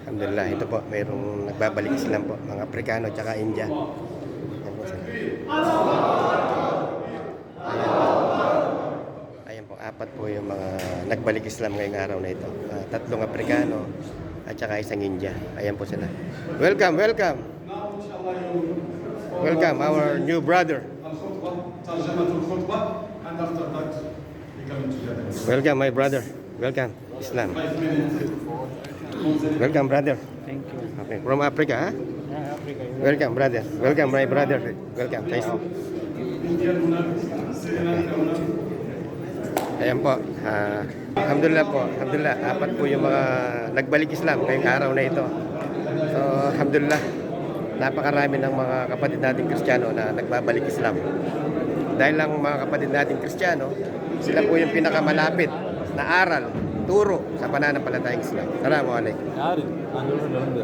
Alhamdulillah, ito po, mayroong nagbabalik Islam po, mga Afrikano at saka India. Ayan po sila. Ayan po, apat po yung mga nagbalik Islam ngayong araw na ito. Tatlong Afrikano at saka isang India. Ayan po sila. Welcome, welcome. Welcome, our new brother. Welcome, my brother. Welcome, Islam. Welcome, brother. Thank you. Okay, from Africa, ha? Yeah, Africa. Welcome, brother. Welcome, my brother. Welcome. Thanks. Ayan po. Alhamdulillah po. Alhamdulillah. Apat po yung mga nagbalik Islam ngayong araw na ito. So, alhamdulillah. Napakarami ng mga kapatid nating Kristiyano na nagbabalik Islam. Dahil lang mga kapatid nating Kristiyano, sila po yung pinakamalapit na aral, turo sa pananampalatayang Islam. Assalamualaikum. யாரு அந்த ஊர்ல இருந்து